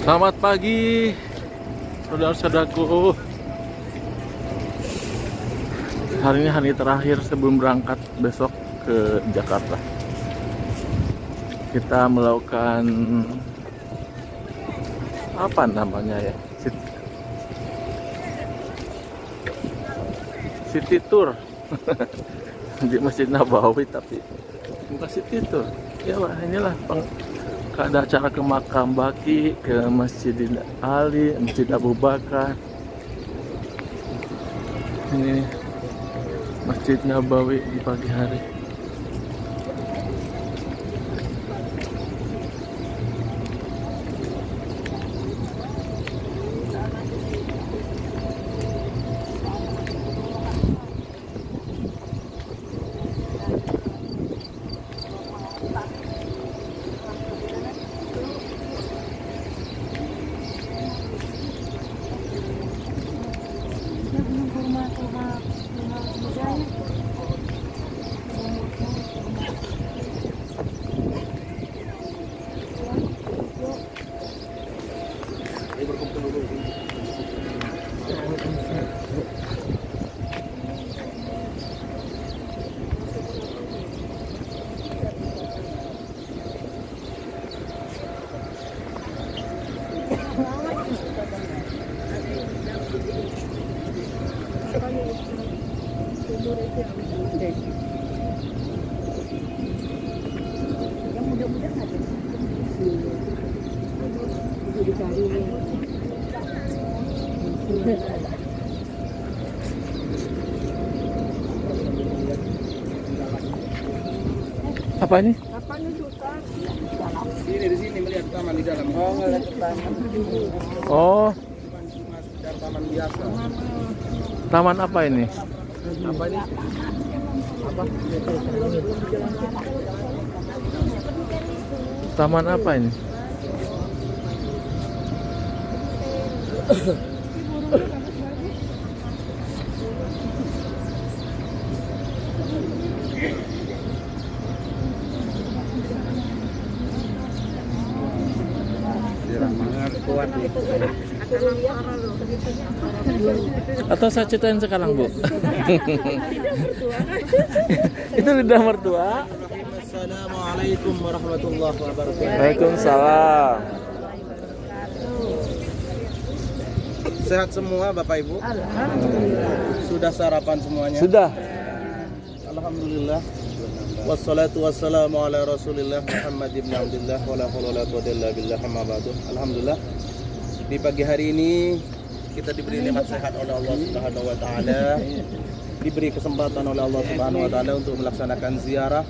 Selamat pagi, saudara-saudaraku. Hari ini hari terakhir sebelum berangkat besok ke Jakarta. Kita melakukan apa namanya ya? City tour di Masjid Nabawi, tapi bukan city tour. Ya lah, inilah ada acara ke makam Baqi, ke Masjid Ali, Masjid Abu Bakar. Ini Masjid Nabawi di pagi hari. Apa ini? Ini di sini melihat taman di dalam. Oh, melihat taman. Oh, Taman biasa. taman apa ini? Apa ini? Apa? Taman apa ini? Atau saya ceritain sekarang, Bu? Itu lidah mertua. Assalamualaikum warahmatullahi wabarakatuh. Waalaikumsalam. Sehat semua Bapak Ibu? Sudah sarapan semuanya? Sudah. Alhamdulillah. Wassalatu wassalamu ala Rasulillah Muhammad ibn Abdullah wa la haula wa la quwwata illa billah, amma ba'du. Alhamdulillah. Di pagi hari ini kita diberi nikmat sehat oleh Allah Subhanahu wa taala. Diberi kesempatan oleh Allah Subhanahu wa taala untuk melaksanakan ziarah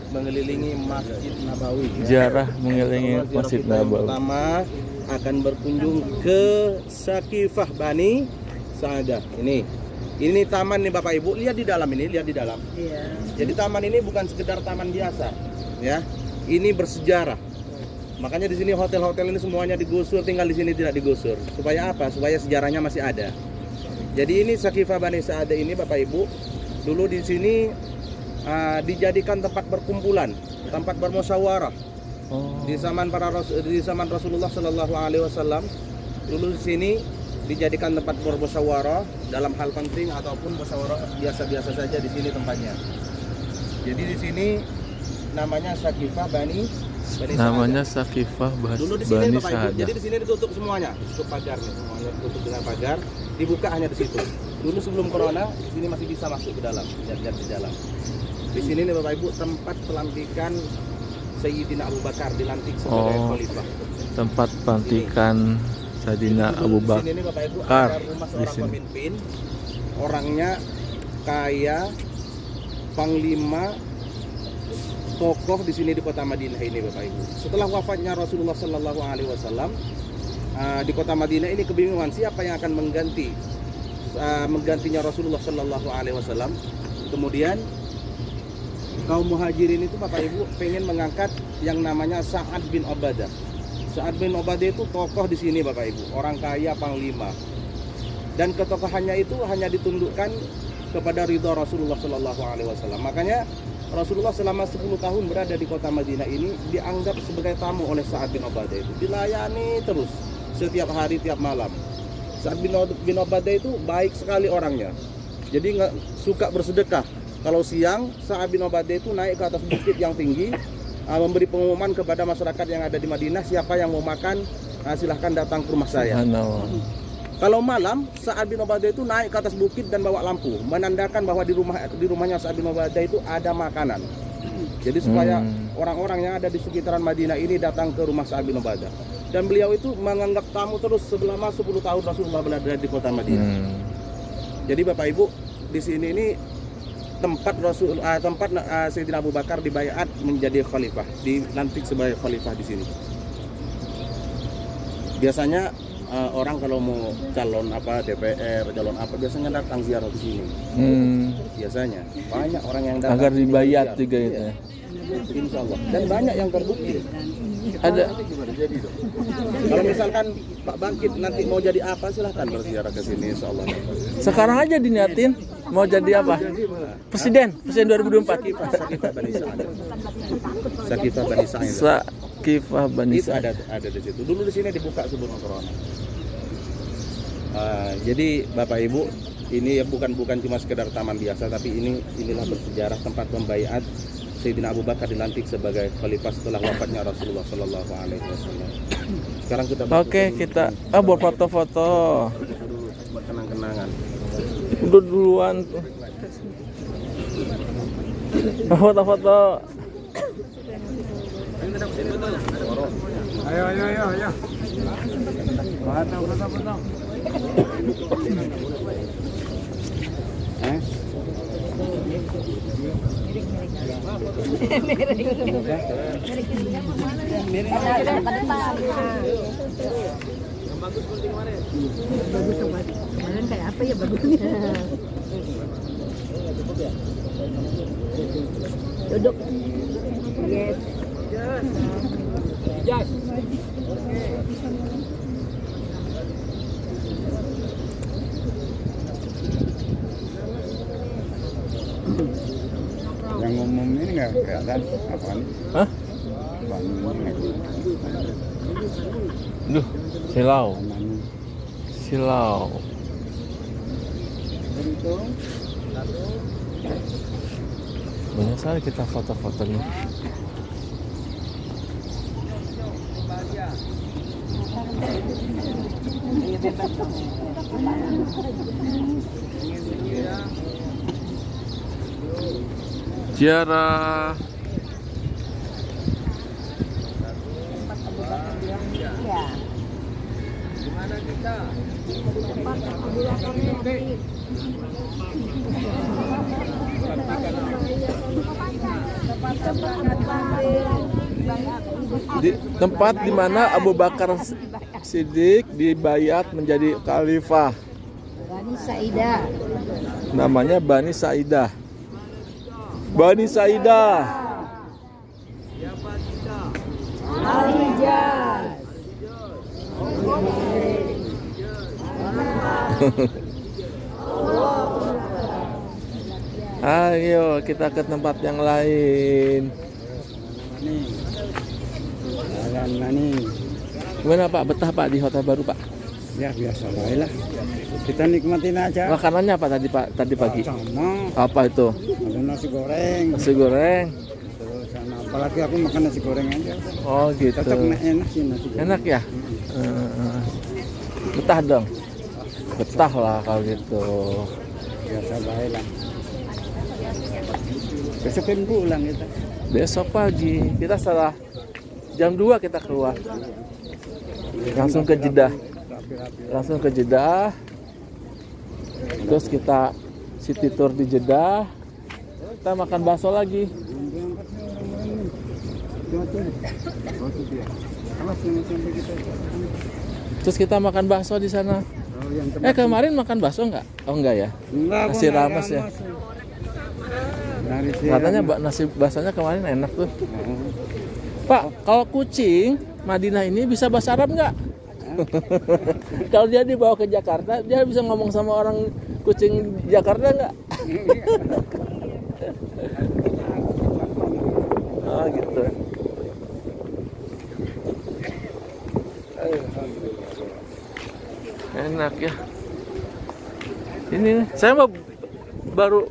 mengelilingi Masjid Nabawi. Ziarah mengelilingi Masjid Nabawi. Pertama akan berkunjung ke Sakifah Bani Sa'adah. Ini taman nih Bapak Ibu, lihat di dalam ini, lihat di dalam. Iya. Jadi taman ini bukan sekedar taman biasa, ya. Ini bersejarah. Makanya di sini hotel-hotel ini semuanya digusur, tinggal di sini tidak digusur. Supaya apa? Supaya sejarahnya masih ada. Jadi ini Sakifah Bani Sa'adah ini Bapak Ibu, dulu di sini dijadikan tempat berkumpulan, tempat bermusyawarah. Di zaman Rasulullah Shallallahu Alaihi Wasallam, dulu di sini dijadikan tempat bermusyawarah dalam hal penting ataupun musyawarah biasa-biasa saja, di sini tempatnya. Jadi di sini namanya Sakifah Bani Namanya Sakifah dulu di sini Bani Bapak Ibu. Sa'adah. Jadi di sini ditutup semuanya, tutup pagar nih, semuanya ditutup dengan pagar, dibuka hanya di situ. Dulu sebelum corona, di sini masih bisa masuk ke dalam, lihat di dalam. Di sini nih Bapak Ibu tempat pelantikan Sayyidina Abu Bakar, dilantik sebagai khalifah. Tempat pelantikan Sayyidina Abu Bakar. Di sini nih Bapak Ibu ada rumah seorang pemimpin, orangnya kaya, panglima, tokoh di sini di kota Madinah ini Bapak Ibu. Setelah wafatnya Rasulullah Shallallahu Alaihi Wasallam di kota Madinah ini kebingungan siapa yang akan menggantinya Rasulullah Shallallahu Alaihi Wasallam. Kemudian kaum muhajirin itu Bapak Ibu pengen mengangkat yang namanya Sa'ad bin Ubadah. Sa'ad bin Ubadah itu tokoh di sini Bapak Ibu, orang kaya, panglima. Dan ketokohannya itu hanya ditundukkan kepada ridha Rasulullah Shallallahu Alaihi Wasallam. Makanya Rasulullah selama 10 tahun berada di kota Madinah ini dianggap sebagai tamu oleh Sa'ad bin Ubadah itu, dilayani terus. setiap hari, tiap malam. Sa'ad bin Ubadah itu baik sekali orangnya. Jadi nggak suka bersedekah. Kalau siang, Sa'ad bin Ubadah itu naik ke atas bukit yang tinggi, memberi pengumuman kepada masyarakat yang ada di Madinah, siapa yang mau makan, silahkan datang ke rumah saya. Kalau malam, Sa'ad bin Ubadah itu naik ke atas bukit dan bawa lampu, menandakan bahwa di rumahnya Sa'ad bin Ubadah itu ada makanan. Jadi supaya orang-orang yang ada di sekitaran Madinah ini datang ke rumah Sa'ad bin Ubadah. Dan beliau itu menganggap tamu terus selama 10 tahun Rasulullah berada di kota Madinah. Jadi Bapak Ibu, di sini ini tempat Sayyidina Abu Bakar dibaiat menjadi khalifah, dilantik sebagai khalifah di sini. Biasanya orang kalau mau calon DPR, calon biasanya datang ziarah di sini. Biasanya banyak orang yang datang agar dibaiat juga itu. Insya Allah. Dan banyak yang terbukti. Ada. Kalau misalkan Pak Bangkit nanti mau jadi apa, silahkan berziarah ke sini, insya Allah. Sekarang aja diniatin mau jadi apa? Presiden 2024. Sakifah Bani Sa'id. Sakifah Bani Sa'id. Sakifah Bani Itu ada di situ. Dulu di sini dibuka sebelum corona. Jadi Bapak Ibu, ini ya bukan cuma sekedar taman biasa, tapi inilah bersejarah tempat pembaiat Sayyidina Abu Bakar dilantik sebagai khalifah setelah wafatnya Rasulullah Shallallahu Alaihi Wasallam. Sekarang kita kita buat foto-foto buat kenang-kenangan. Udah duluan tuh. Foto-foto. Ayo. Foto. Bagus seperti kemarin. Kemarin kayak apa ya bagusnya? Duduk. Yes. Yang umum ini nggak kelihatan apaan? Hah? Duh, silau. Banyak sekali kita foto-fotonya. Ziarah. Gimana kita? Di tempat di mana Abu Bakar Siddiq dibaiat menjadi khalifah. Bani Sa'idah. Namanya Bani Sa'idah. Bani Sa'idah. Al-Hijaz. Ayo kita ke tempat yang lain. Gimana Pak, betah Pak di hotel baru Pak? Ya biasa lah. Kita nikmatin aja. Makanannya apa tadi Pak? Tadi pagi? Sama. Apa itu? Ada nasi goreng. Nasi goreng. Terus sama apalagi aku makan nasi goreng aja. Oh gitu. Tetap enak sih nasi goreng. Enak ya? Betah dong. Betah lah kalau gitu. Biasa lah. Besok kan pulang kita. Besok pagi kita setelah jam 2 kita keluar. Langsung ke Jeddah. Terus kita city tour di Jeddah. Kita makan bakso lagi. Terus kita makan bakso di sana. Kemarin makan bakso enggak? Oh enggak ya? Nasi rames ya. Katanya nasi baksonya kemarin enak tuh. Pak, kalau kucing Madinah ini bisa bahasa Arab enggak? Kalau dia dibawa ke Jakarta, dia bisa ngomong sama orang kucing Jakarta enggak? Oh gitu. Enak ya. Ini saya baru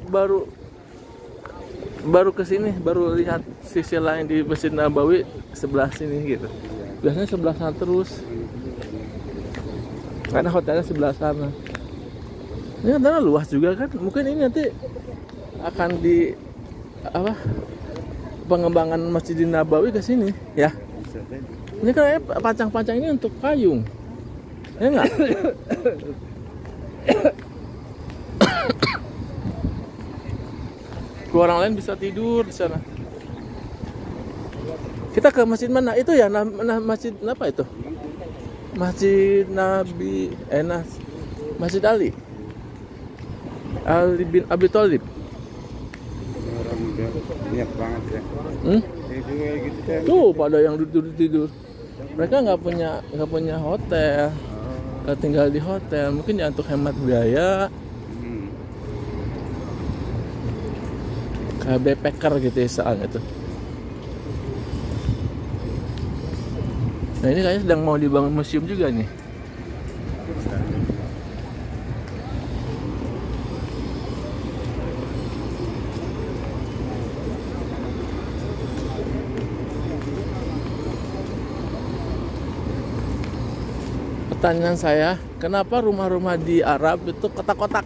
ke sini, baru lihat sisi lain di Masjid Nabawi sebelah sini gitu. Biasanya sebelah sana terus. Karena hotelnya sebelah sana. Ini katanya luas juga kan? Mungkin ini nanti akan di apa? Pengembangan Masjid Nabawi ke sini, ya. Ini kan pancang-pancang ini untuk payung. Ya enggak? Orang lain bisa tidur di sana. Kita ke masjid mana? Itu ya, masjid apa itu? Masjid Nabi Enas, Masjid Ali bin Abi Thalib. Orang niat banget ya. Gitu, Tuh pada yang tidur. Mereka nggak punya hotel, nggak tinggal di hotel. Mungkin ya untuk hemat biaya. Kayak backpacker gitu ya soalnya tuh. Nah ini kayaknya sedang mau dibangun museum juga nih. Pertanyaan saya, kenapa rumah-rumah di Arab itu kotak-kotak?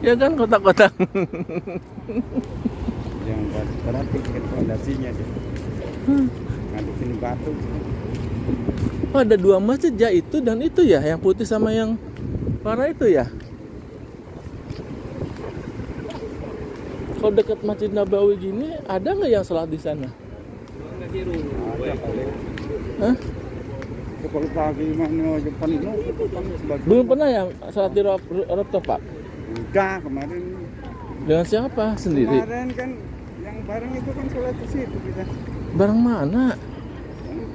Ya kan kotak-kotak. Yang terapi fondasinya dia. Ngadepin batu. Oh, ada dua masjid ya, itu dan itu ya, yang putih sama yang warna itu ya. Kalau dekat Masjid Nabawi gini, ada nggak yang sholat di sana? Hah? Kalau pagi mana Jepang itu Belum pernah ya sholat di rooftop, Pak? enggak, kemarin. Dengan siapa? Sendiri? Kemarin kan yang bareng itu kan sholat di situ kita. Bareng mana?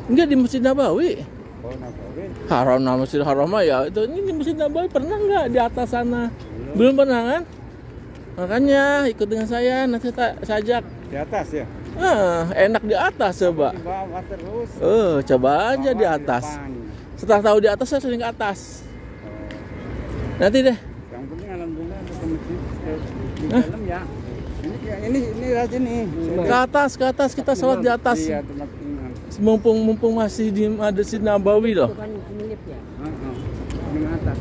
Enggak, di Masjid Nabawi. Oh, Nabawi. Haram, Masjid Haram ya. Itu ini di Masjid Nabawi pernah nggak di atas sana? Belum pernah kan? Makanya ikut dengan saya, nanti saya ajak. Di atas ya? Enak di atas coba. Di bawah terus. Coba aja di atas. Setelah tahu di atas, saya sering ke atas. Nanti deh. Yang penting alhamdulillah ada ke masjid di dalam ya. Ini rajin nih. Ke atas kita sholat di atas. Iya, tempat tinggal. Mumpung masih di Masjid Nabawi loh. Bukan lift ya. Di atas.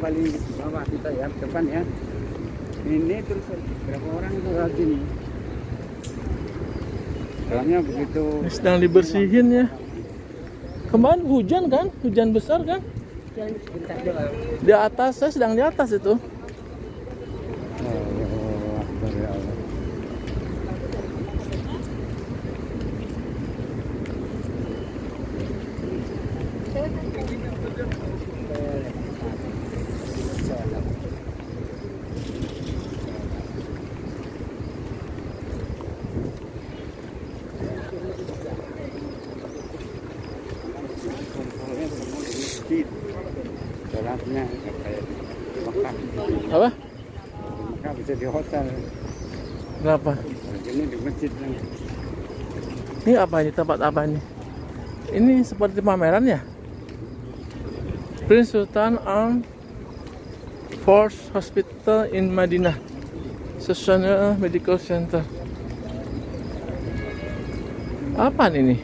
Paling bawah kita ya, depan ya. Ini terus berapa orang itu rajin. Soalnya begitu. Sedang dibersihin ya. Kemarin hujan kan? Hujan besar kan? Jalan sebentar doang. Di atas, saya sedang di atas itu. Akbar ya Allah. Sholatnya kayak Mekah. Apa? Mekah bisa di hotel. Kenapa? Ini di masjid. Ini apa ini? Tempat apa ini? Ini seperti pameran ya? Prince Sultan Armed Force Hospital in Madinah, National Medical Center. Apa ini?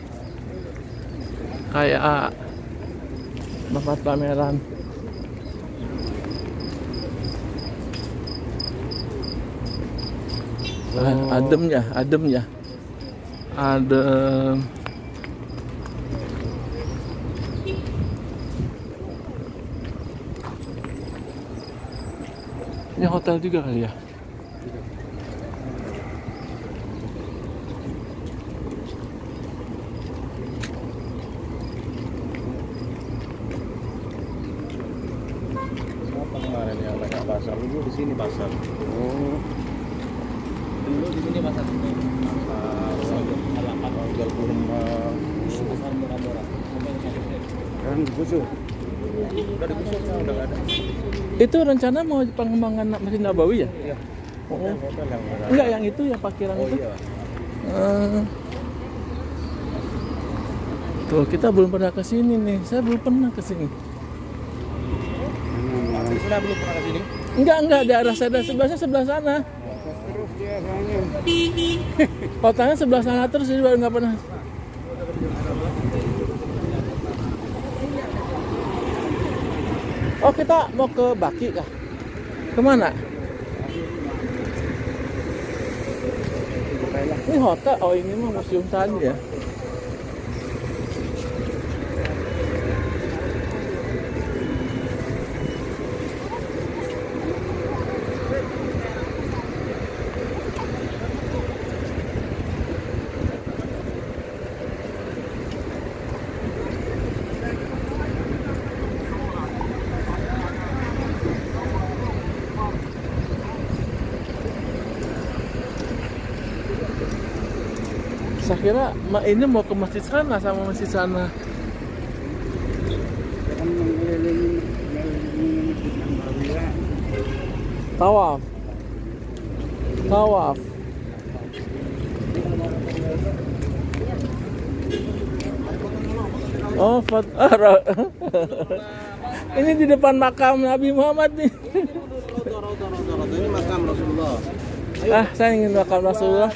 Kayak tempat pameran. Adem ya. Adem. Ini hotel juga kali ya? Kemarin yang mereka pasar dulu di sini pasar. Oh, Dulu di sini pasar ini. Pasar jual kurma. Pasar murah-murah. kan digusur. Udah digusur, udah nggak ada. Itu rencana mau pengembangan Masjid Nabawi ya? Iya. Oh. Enggak, yang itu yang parkiran Oh itu. iya. Tuh, kita belum pernah ke sini nih. Saya belum pernah ke sini. Sudah belum pernah ke sini? Enggak, daerah saya sebelah sana. Terus dia soalnya. Kotanya sebelah sana terus, jadi baru nggak pernah. Oh, kita mau ke Baki kah? Kemana? Ini hotel. Oh, ini mah museum tadi ya. Saya kira ini mau ke masjid sana sama masjid sana. Kan mengelilingi Masjid Nabawi. Tawaf. Oh, ini di depan makam Nabi Muhammad nih. Ini makam Rasulullah. Ah, saya ingin makam Rasulullah.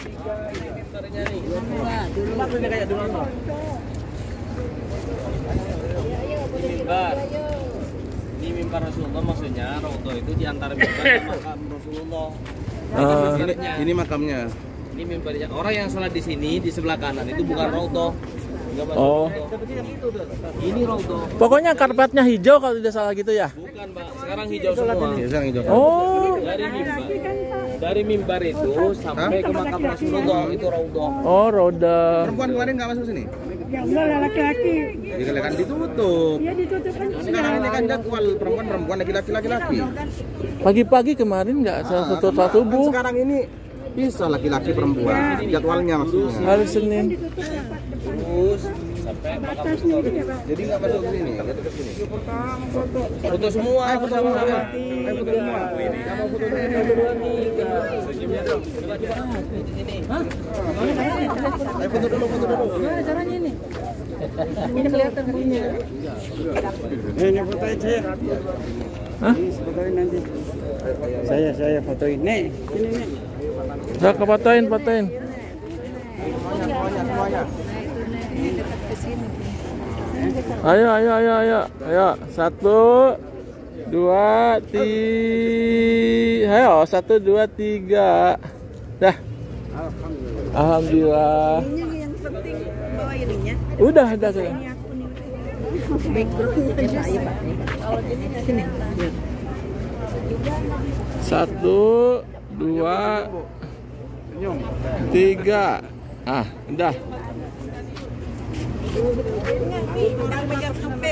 Ini mimbar Rasulullah, maksudnya Raudhah itu di antara mimbar dan makam Rasulullah. Ini makamnya. Ini mimbarnya. Orang yang salat di sini di sebelah kanan itu bukan Raudhah. Enggak masuk Oh. Raudhah. Ini Raudhah. Pokoknya karpetnya hijau kalau tidak salah gitu ya. Bukan, Pak. Sekarang hijau semua. Ya, sekarang hijau. Oh. Dari mimbar itu sampai ke makam Rasulullah itu Raudhah. Oh, roda. Perempuan kemarin nggak masuk sini? Ya enggak lah, laki-laki. Jadi kan ditutup. Ya ditutup kan. Sekarang ini kan jadwal perempuan laki-laki. Pagi-pagi kemarin nggak satu subuh. Sekarang ini bisa laki-laki perempuan. Jadwalnya maksudnya. Hari Senin. Terus sampai makam Rasulullah. Jadi nggak masuk ke sini. Nggak ke sini. Foto semua. Ayo foto semua. Ayo foto semua. Nggak mau foto Ayo foto dulu. Caranya ini. Ini kelihatan punya. Ini fotoin saya. Hah? Ini fotoin nanti. Saya fotoin. Nih, ini nih. Saya fotoin. Ayo. 1, 2, 3. Ayo, 1, 2, 3. Dah. Alhamdulillah. Yang penting bawa ininya. Udah saya. Ini aku nih. Backgroundnya aja. Kalau ini sini. 1, 2, 3. Ah, udah. Orang bayar HP.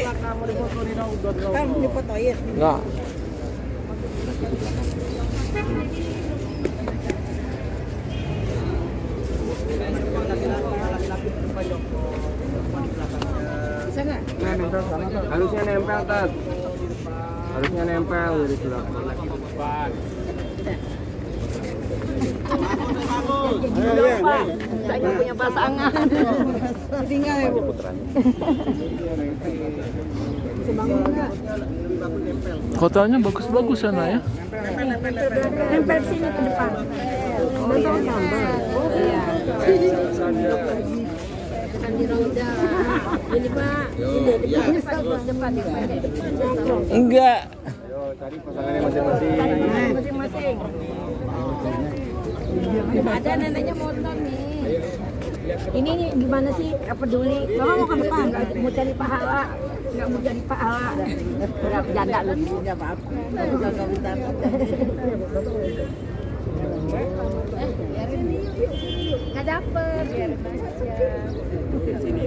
Kan difotoin. Enggak. Bisa nggak? Harusnya nempel, Tat. Harusnya nempel dari belakang. Saya nggak punya pasangan. Tinggal ya, Bu. Kotanya bagus-bagus sana ya. Nempel sini ke depan. Oh iya, iya. Bukan di roda. Ini Pak. Ini depan. Enggak. Cari pasangannya masing-masing. Masing-masing. Ada neneknya motor nih. Ini gimana sih? Gak peduli. Mama mau ke depan. Mau cari pahala. Gak mau jadi pahala. Gak bercanda lu. Gak apa-apa. Gak bentar. Biarin yuk. Gak dapet. Biarin aja. Sini.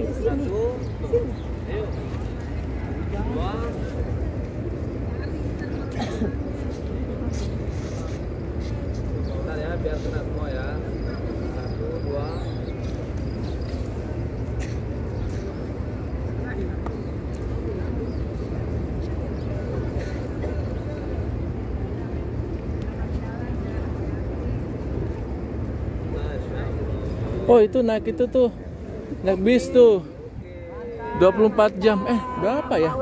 Bentar ya, biar kena semua ya. 1, 2. Oh itu naik itu tuh, naik bis tuh 24 jam. Berapa ya?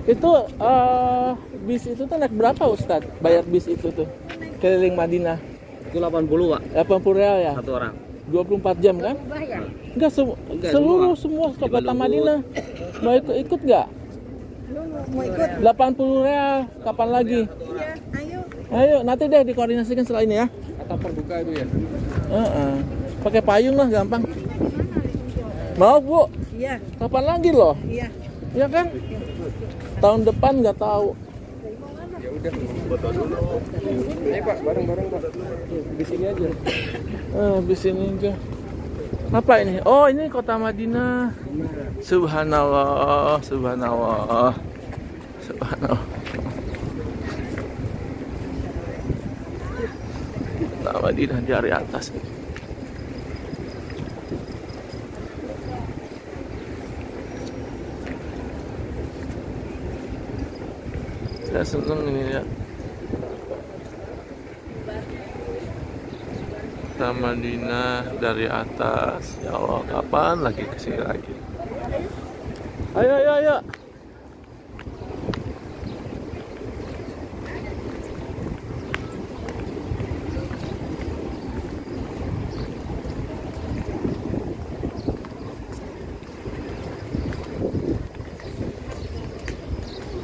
Itu bis itu tuh naik berapa Ustadz? Bayar bis itu tuh keliling Madinah? Itu 80 Pak. 80 real ya? Satu orang. 24 jam kan? Enggak, semua ke kota Madinah. Mau ikut nggak? Mau ikut? 80 real. Kapan lagi? Iya, ayo. Ayo, nanti deh dikoordinasikan setelah ini ya. Atau terbuka itu ya? Pakai payung lah gampang. Mau Bu? Iya, Kapan lagi loh? iya. Ya kan? Tahun depan nggak tahu. Ya udah. Ayo Pak, bareng-bareng Pak. Di sini aja. Di sini aja. Apa ini? Oh, ini kota Madinah. Subhanallah, subhanallah. Subhanallah. Kota Madinah dari atas. Saya seneng ini ya. Kota Madinah dari atas. Ya Allah, kapan lagi kesini lagi? Ayo, ayo, ayo.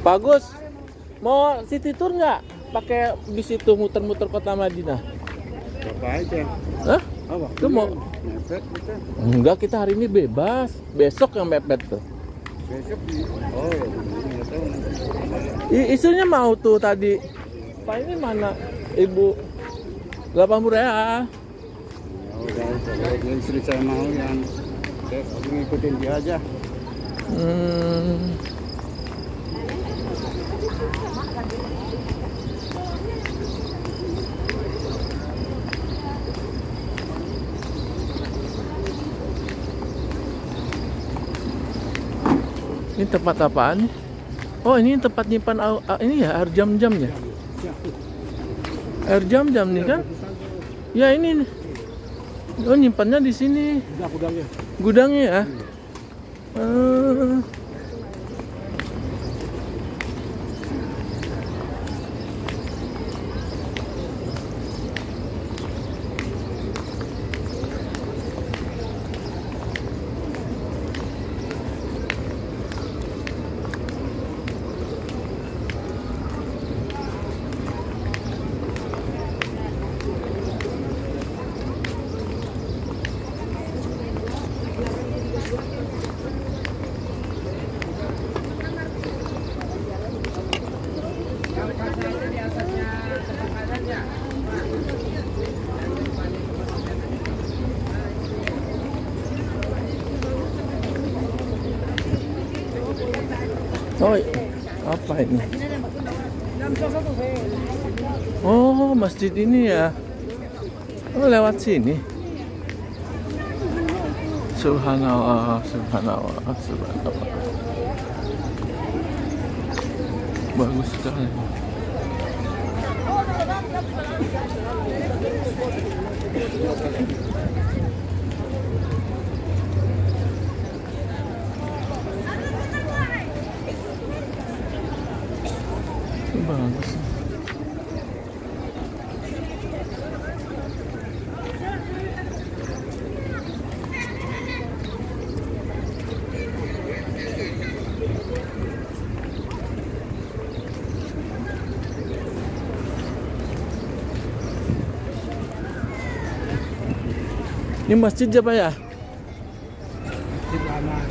Bagus. Mau city tour nggak? Pakai bis itu muter-muter kota Madinah. Apa aja? Hah? Apa? Lu mau? Mepet kita. Enggak, kita hari ini bebas. Besok yang mepet tuh. Besok. Oh, ya. Nggak tahu nanti. Isunya mau tuh tadi. Pak ini mana? Ibu 80 real. Ya udah, kalau istri saya mau yang saya ngikutin dia aja. Ini tempat apaan nih? Oh, ini tempat nyimpan ini ya, air jam-jamnya. Air jam-jam nih kan? Ya ini nih. Oh, nyimpannya di sini. Gudangnya. Gudangnya ya. Oh, apa ini? Oh, masjid ini ya. Oh, lewat sini. Subhanallah, subhanallah, subhanallah. Bagus sekali. Bagus. Ini masjid apa ya? Masjid Aman.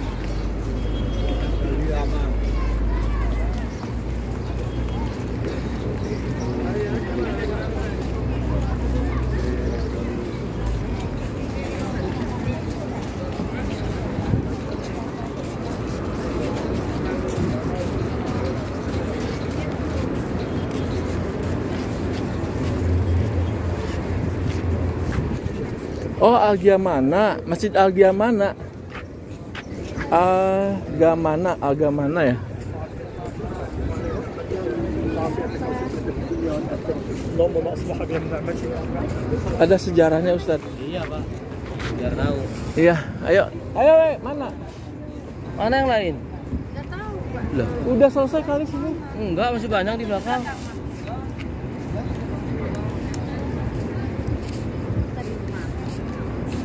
Oh, Al-Giamana, Masjid Al-Giamana. Agak mana ya? Ada sejarahnya Ustadz. Iya Pak, biar tahu. Iya, ayo, mana? Mana yang lain? Loh, udah selesai kali sini. Enggak, masih banyak di belakang.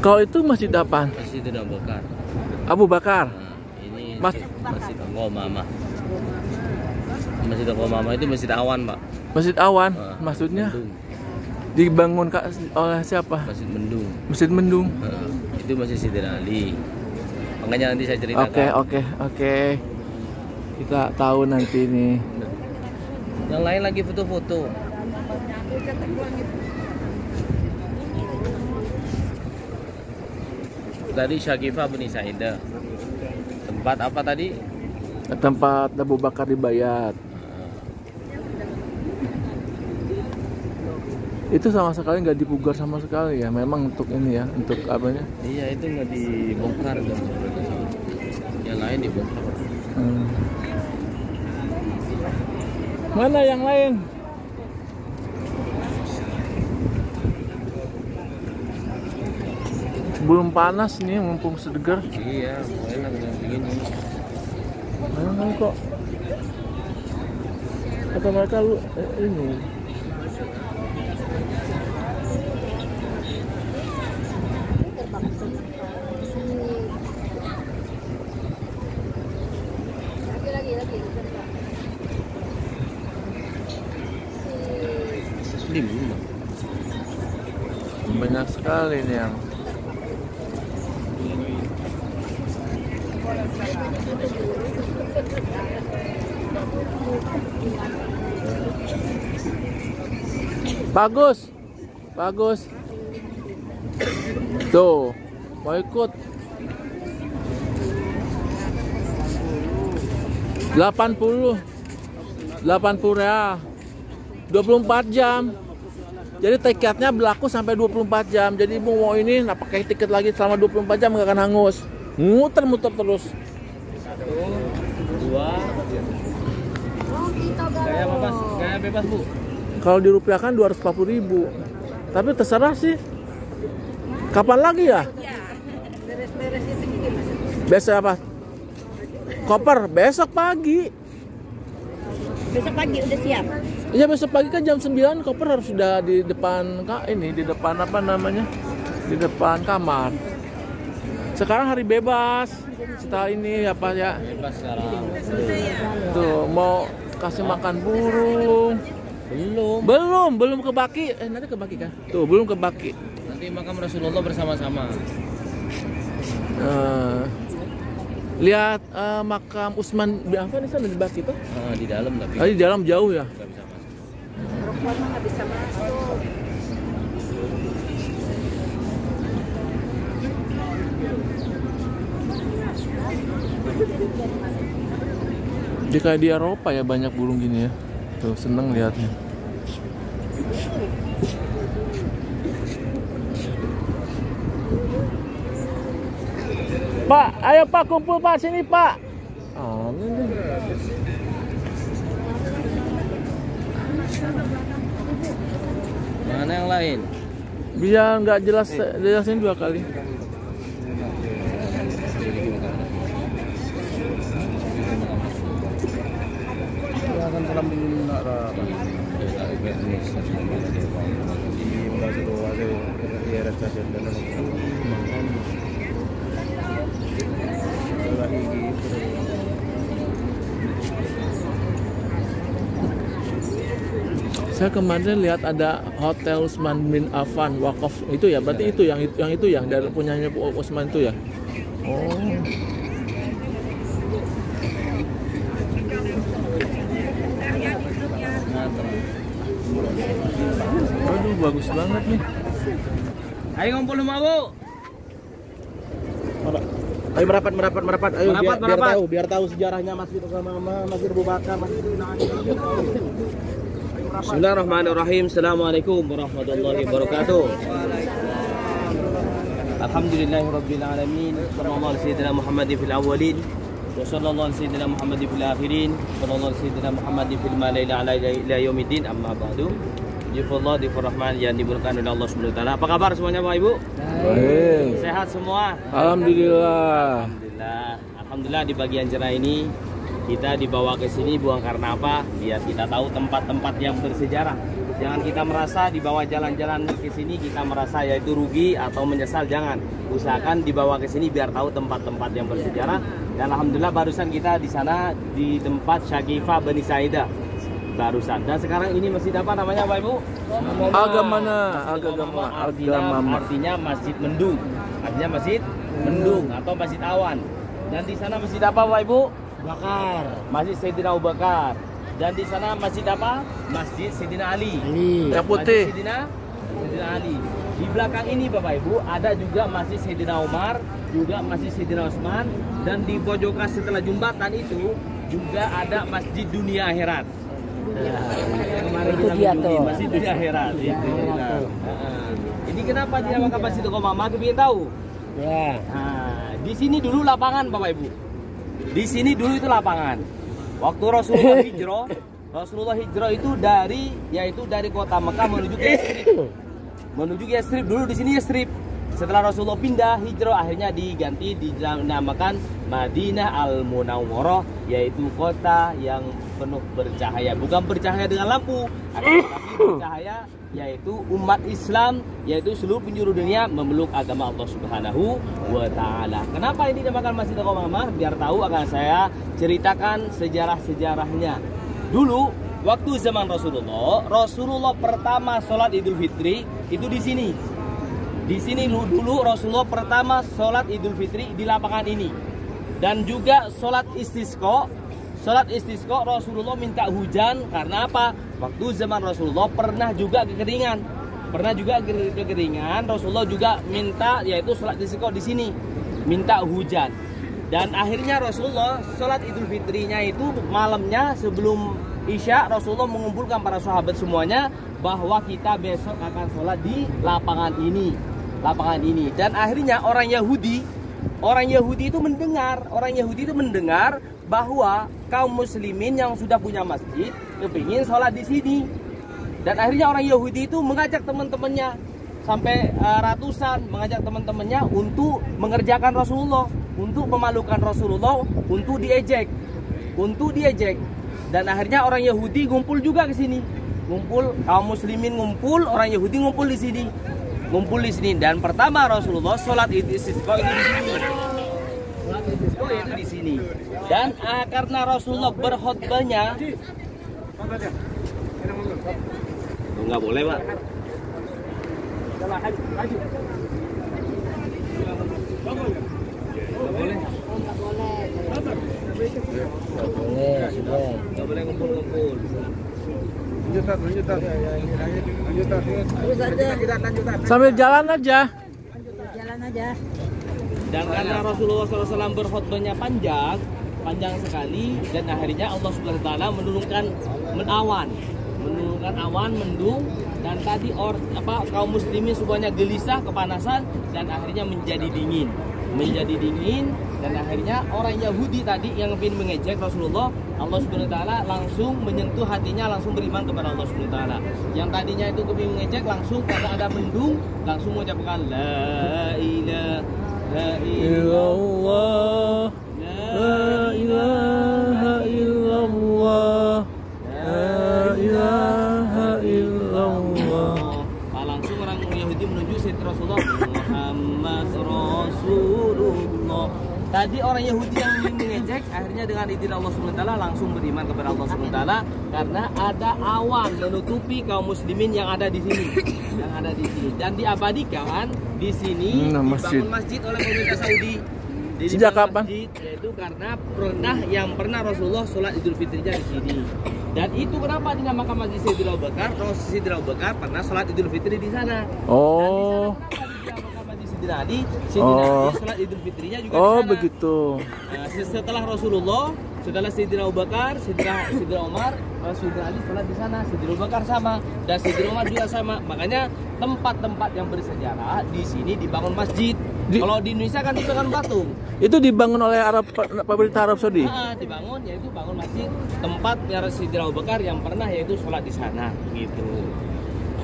Kalau itu masjid apaan? Masih tidak bongkar. Abu Bakar. Nah, ini Masjid Mama. Masjid Mama itu Masjid Awan, Pak. Masjid Awan, Nah, maksudnya Mendung. dibangun oleh siapa? Masjid Mendung. Masjid Mendung. Nah, itu masih Sayyidina Ali. Makanya nanti saya ceritakan. Oke. Kita tahu nanti nih. Yang lain lagi foto-foto. Tadi Syagifah bin Saidah. Tempat apa tadi? Tempat Abu Bakar dibayat. Itu sama sekali nggak dipugar sama sekali ya. Memang untuk ini ya, untuk apanya? Iya, itu nggak dibongkar dan yang lain dibongkar. Mana yang lain? Belum panas nih, mumpung segar. Iya, enak yang begini. Enak kok. Kata mereka lu ini. Banyak sekali nih yang bagus. Tuh, mau ikut 80 ya 24 jam. Jadi tiketnya berlaku sampai 24 jam. Jadi ibu mau ini, nah pakai tiket lagi selama 24 jam nggak akan hangus. Muter-muter terus. Gaya bebas, gaya bebas Bu. Kalau dirupiahkan 240.000. Tapi terserah sih. Kapan lagi ya? Beres-beres itu gimana? Besok apa? Koper besok pagi. Besok pagi udah siap. Iya besok pagi kan jam 9 koper harus sudah di depan di depan apa namanya? Di depan kamar. Sekarang hari bebas. Setelah ini apa ya? Bebas sekarang. Tuh mau kasih makan burung. Belum ke Baki. Nanti ke Baki kan? Tuh, belum ke Baki. Nanti makam Rasulullah bersama-sama. Lihat makam Utsman bin Affan di sana di Baki tuh. Di dalam tapi. Di dalam jauh ya. Nggak bisa masuk. Perempuan mah nggak bisa masuk. Dia kayak di Eropa ya, banyak burung gini ya. Tuh, seneng lihatnya. Pak, ayo Pak, kumpul Pak, sini Pak. Mana yang lain? Biar nggak jelas, jelasin 2 kali. Akan salam Saya kemarin lihat ada Hotel Utsman bin Affan wakaf itu ya, berarti itu yang itu yang dari punyanya Utsman itu ya. Oh. Aduh, bagus banget nih. Ayo ngumpul rumah Bu. Ayo merapat. Ayo Merapat. biar tahu sejarahnya Masjid Abu Bakar, Masjid Ali. Bismillahirrahmanirrahim. Assalamualaikum warahmatullahi wabarakatuh. Alhamdulillahirabbil alamin. Sallallahu alaihi sayyidina Muhammadin fil awwalin wa sallallahu alaihi sayyidina Muhammadin fil akhirin. Sallallahu alaihi sayyidina Muhammadin fil malaili ala ila yaumiddin. Amma ba'du. Jifullah difurrahman yang dimulakan oleh Allah Subhanahu wa taala. Apa kabar semuanya Bapak Ibu? Baik. Sehat semua? Alhamdulillah. Alhamdulillah di bagian cerah ini kita dibawa ke sini bukan karena apa? Biar kita tahu tempat-tempat yang bersejarah. Jangan kita merasa dibawa jalan-jalan ke sini kita merasa yaitu rugi atau menyesal, jangan. Usahakan dibawa ke sini biar tahu tempat-tempat yang bersejarah. Dan alhamdulillah barusan kita di sana di tempat Syakifah Bani Saidah. Barusan. Dan sekarang ini masjid apa namanya Bapak Ibu? Artinya Masjid Mendung. Artinya Masjid Mendung atau Masjid Awan. Dan di sana masjid apa Bapak Ibu? Bakar. Masjid Sayyidina Abu Bakar. Dan di sana masjid apa? Masjid Sayyidina Ali. Yang putih. Sayyidina Ali. Di belakang ini Bapak Ibu ada juga Masjid Sayyidina Umar, juga Masjid Sayyidina Utsman, dan di pojokan setelah jembatan itu juga ada Masjid Dunia Akhirat. Itu dia tuh. Masjid Dunia Akhirat. Ini kenapa dinamakan Masjid Qomamah? Kalian tahu? Ya. Nah, di sini dulu lapangan Bapak Ibu. Di sini dulu itu lapangan. Waktu Rasulullah hijrah itu dari kota Mekah menuju ke Yastrib. Menuju ke Yastrib dulu di sini Yastrib. Setelah Rasulullah pindah hijrah akhirnya diganti dinamakan Madinah Al-Munawwarah, yaitu kota yang penuh bercahaya. Bukan bercahaya dengan lampu, tapi bercahaya yaitu umat Islam, yaitu seluruh penjuru dunia memeluk agama Allah Subhanahu wa taala. Kenapa ini dinamakan Masjid Qomamah? Biar tahu akan saya ceritakan sejarah-sejarahnya. Dulu waktu zaman Rasulullah pertama sholat Idul Fitri itu di sini. Di sini dulu Rasulullah pertama sholat Idul Fitri di lapangan ini. Dan juga sholat istisqa. Sholat istisqa Rasulullah minta hujan karena apa? Waktu zaman Rasulullah pernah juga kekeringan. Rasulullah juga minta yaitu sholat istisqa di sini. Minta hujan. Dan akhirnya Rasulullah sholat Idul Fitrinya itu malamnya sebelum Isya, Rasulullah mengumpulkan para sahabat semuanya bahwa kita besok akan sholat di lapangan ini. Dan akhirnya orang Yahudi itu mendengar bahwa kaum muslimin yang sudah punya masjid kepingin sholat di sini. Dan akhirnya orang Yahudi itu mengajak teman-temannya sampai ratusan, mengajak teman-temannya untuk mengerjakan Rasulullah, untuk memalukan Rasulullah, untuk diejek. Dan akhirnya orang Yahudi ngumpul juga ke sini. Kaum muslimin ngumpul, orang Yahudi ngumpul di sini. Dan pertama Rasulullah sholat istisqa itu di sini. Sholat istisqa itu di sini. Dan karena Rasulullah berkhutbahnya nggak boleh Pak. Nggak boleh ngumpul-ngumpul. Lanjut. Sambil jalan aja. Dan karena Rasulullah SAW berkhutbahnya panjang sekali, dan akhirnya Allah Subhanahu wa taala menurunkan awan mendung, dan tadi kaum muslimin semuanya gelisah, kepanasan, dan akhirnya menjadi dingin. Dan akhirnya orang Yahudi tadi yang ingin mengejek Rasulullah, Allah Subhanahu wa taala langsung menyentuh hatinya, langsung beriman kepada Allah Subhanahu wa taala. Yang tadinya itu ingin mengejek, langsung karena ada mendung langsung mengucapkan la ilaha illallah, la ilaha illallah, la ilaha illallah. Langsung orang Yahudi menuju Sayyidina Rasulullah, Muhammad Rasulullah. Tadi orang Yahudi yang ingin mengejek, akhirnya dengan izin Allah SWT langsung beriman kepada Allah SWT karena ada awan menutupi kaum muslimin yang ada di sini. Dan diabadikan di sini dibangun masjid oleh pemerintah Saudi. Sejak kapan? Yaitu karena pernah Rasulullah sholat Idul Fitrinya di sini. Dan itu kenapa dinamakan Masjid Sayyidina Abu Bakar? Sayyidina Abu Bakar pernah sholat Idul Fitri di sana. Oh. Sayyidina Ali sholat Idul Fitrinya juga di sana. Begitu. Nah, setelah Rasulullah, setelah Sayyidina Abu Bakar, Sayyidina Umar, Sayyidina Ali sholat di sana, Sayyidina Abu Bakar sama, dan Sayyidina Umar juga sama. Makanya tempat-tempat yang bersejarah di sini dibangun masjid. Kalau di Indonesia kan itu kan patung. Itu dibangun oleh pemerintah Arab Saudi. Dibangun, yaitu bangun masjid tempat Sayyidina Abu Bakar yang pernah yaitu sholat di sana, gitu.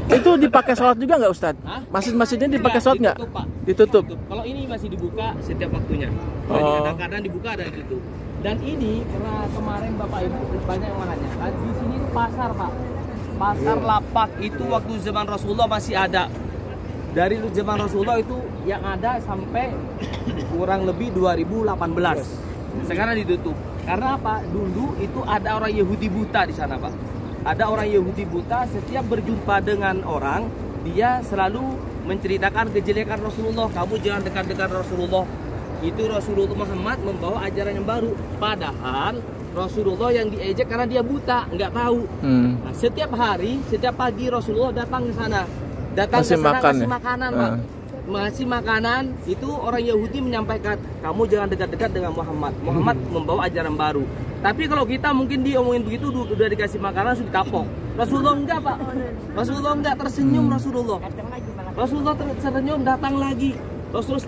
Itu dipakai sholat juga nggak Ustadz? Masjid-masjidnya dipakai sholat nggak? Ditutup, Pak. Ditutup. Kalau ini masih dibuka setiap waktunya. Kadang-kadang dibuka dan ditutup. Dan ini karena kemarin Bapak Ibu banyak yang menanyakan, di sini itu pasar, Pak. Pasar lapak itu waktu zaman Rasulullah masih ada. Dari zaman Rasulullah itu yang ada sampai kurang lebih 2018. Sekarang ditutup. Karena apa? Dulu itu ada orang Yahudi buta di sana, Pak. Ada orang Yahudi buta, setiap berjumpa dengan orang, dia selalu menceritakan kejelekan Rasulullah. Kamu jangan dekat-dekat Rasulullah. Itu Rasulullah Muhammad membawa ajaran yang baru. Padahal Rasulullah yang diejek karena dia buta, nggak tahu. Nah, setiap hari, setiap pagi Rasulullah datang ke sana. Datang ke sana kasih makanan, Pak. Masih makanan, itu orang Yahudi menyampaikan, kamu jangan dekat-dekat dengan Muhammad. Muhammad membawa ajaran baru. Tapi kalau kita mungkin diomongin begitu, udah dikasih makanan, sudah kapok. Rasulullah enggak, Pak. Rasulullah enggak, tersenyum Rasulullah. Rasulullah tersenyum, datang lagi. Rasulullah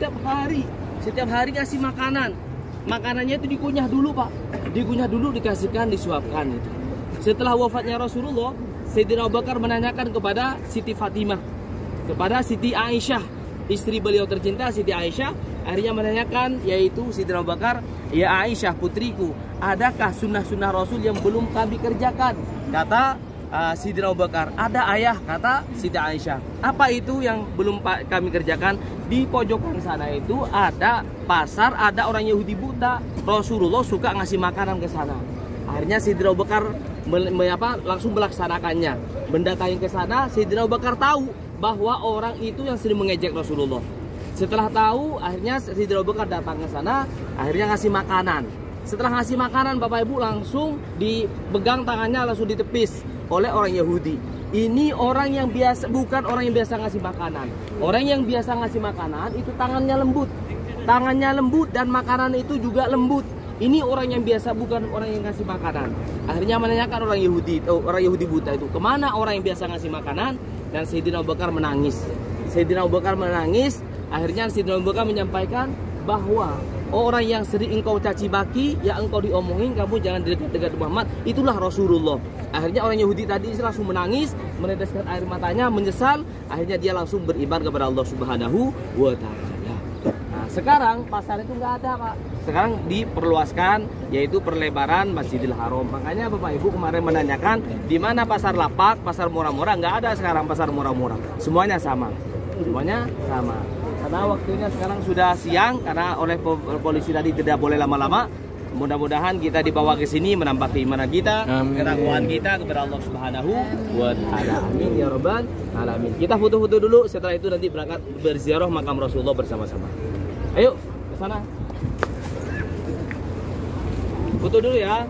setiap hari kasih makanan. Makanannya itu dikunyah dulu, Pak. Dikunyah dulu, dikasihkan, disuapkan itu. Setelah wafatnya Rasulullah, Sayyidina Abu Bakar menanyakan kepada Siti Fatimah, kepada Siti Aisyah, istri beliau tercinta Siti Aisyah, akhirnya menanyakan, yaitu Sayyidina Abu Bakar, ya Aisyah putriku, adakah sunnah-sunnah Rasul yang belum kami kerjakan? Kata Sayyidina Abu Bakar, ada ayah, kata Siti Aisyah. Apa itu yang belum kami kerjakan? Di pojokan sana itu ada pasar, ada orang Yahudi buta. Rasulullah suka ngasih makanan ke sana. Akhirnya Sayyidina Abu Bakar langsung melaksanakannya. Mendatangi ke sana, Sayyidina Abu Bakar tahu bahwa orang itu yang sering mengejek Rasulullah. Setelah tahu, akhirnya Sayyidina Abu Bakar datang ke sana, akhirnya ngasih makanan. Setelah ngasih makanan, Bapak Ibu langsung dipegang tangannya, langsung ditepis oleh orang Yahudi. Ini orang yang biasa, bukan orang yang biasa ngasih makanan. Orang yang biasa ngasih makanan itu tangannya lembut. Tangannya lembut dan makanan itu juga lembut. Ini orang yang biasa, bukan orang yang ngasih makanan. Akhirnya menanyakan orang Yahudi buta itu, kemana orang yang biasa ngasih makanan? Dan Sayyidina Abu Bakar menangis. Sayyidina Abu Bakar menangis. Akhirnya Sayyidina Abu Bakar menyampaikan bahwa orang yang sering engkau caci maki, yang engkau diomongin, kamu jangan dekat-dekat Muhammad, itulah Rasulullah. Akhirnya orang Yahudi tadi langsung menangis, meneteskan air matanya, menyesal. Akhirnya dia langsung beriman kepada Allah Subhanahu wa Ta'ala. Nah, sekarang pasar itu nggak ada, Pak. Sekarang diperluaskan, yaitu perlebaran Masjidil Haram. Makanya Bapak Ibu kemarin menanyakan di mana pasar lapak, pasar murah-murah. Nggak ada sekarang pasar murah-murah. Semuanya sama. Semuanya sama. Karena waktunya sekarang sudah siang, karena oleh polisi tadi tidak boleh lama-lama. Mudah-mudahan kita dibawa ke sini menambah keimanan kita, ketakwaan kita kepada Allah Subhanahu wa Ta'ala. Amin ya rabbal alamin. Kita foto-foto dulu, setelah itu nanti berangkat berziarah makam Rasulullah bersama-sama. Ayo ke sana. Foto dulu ya.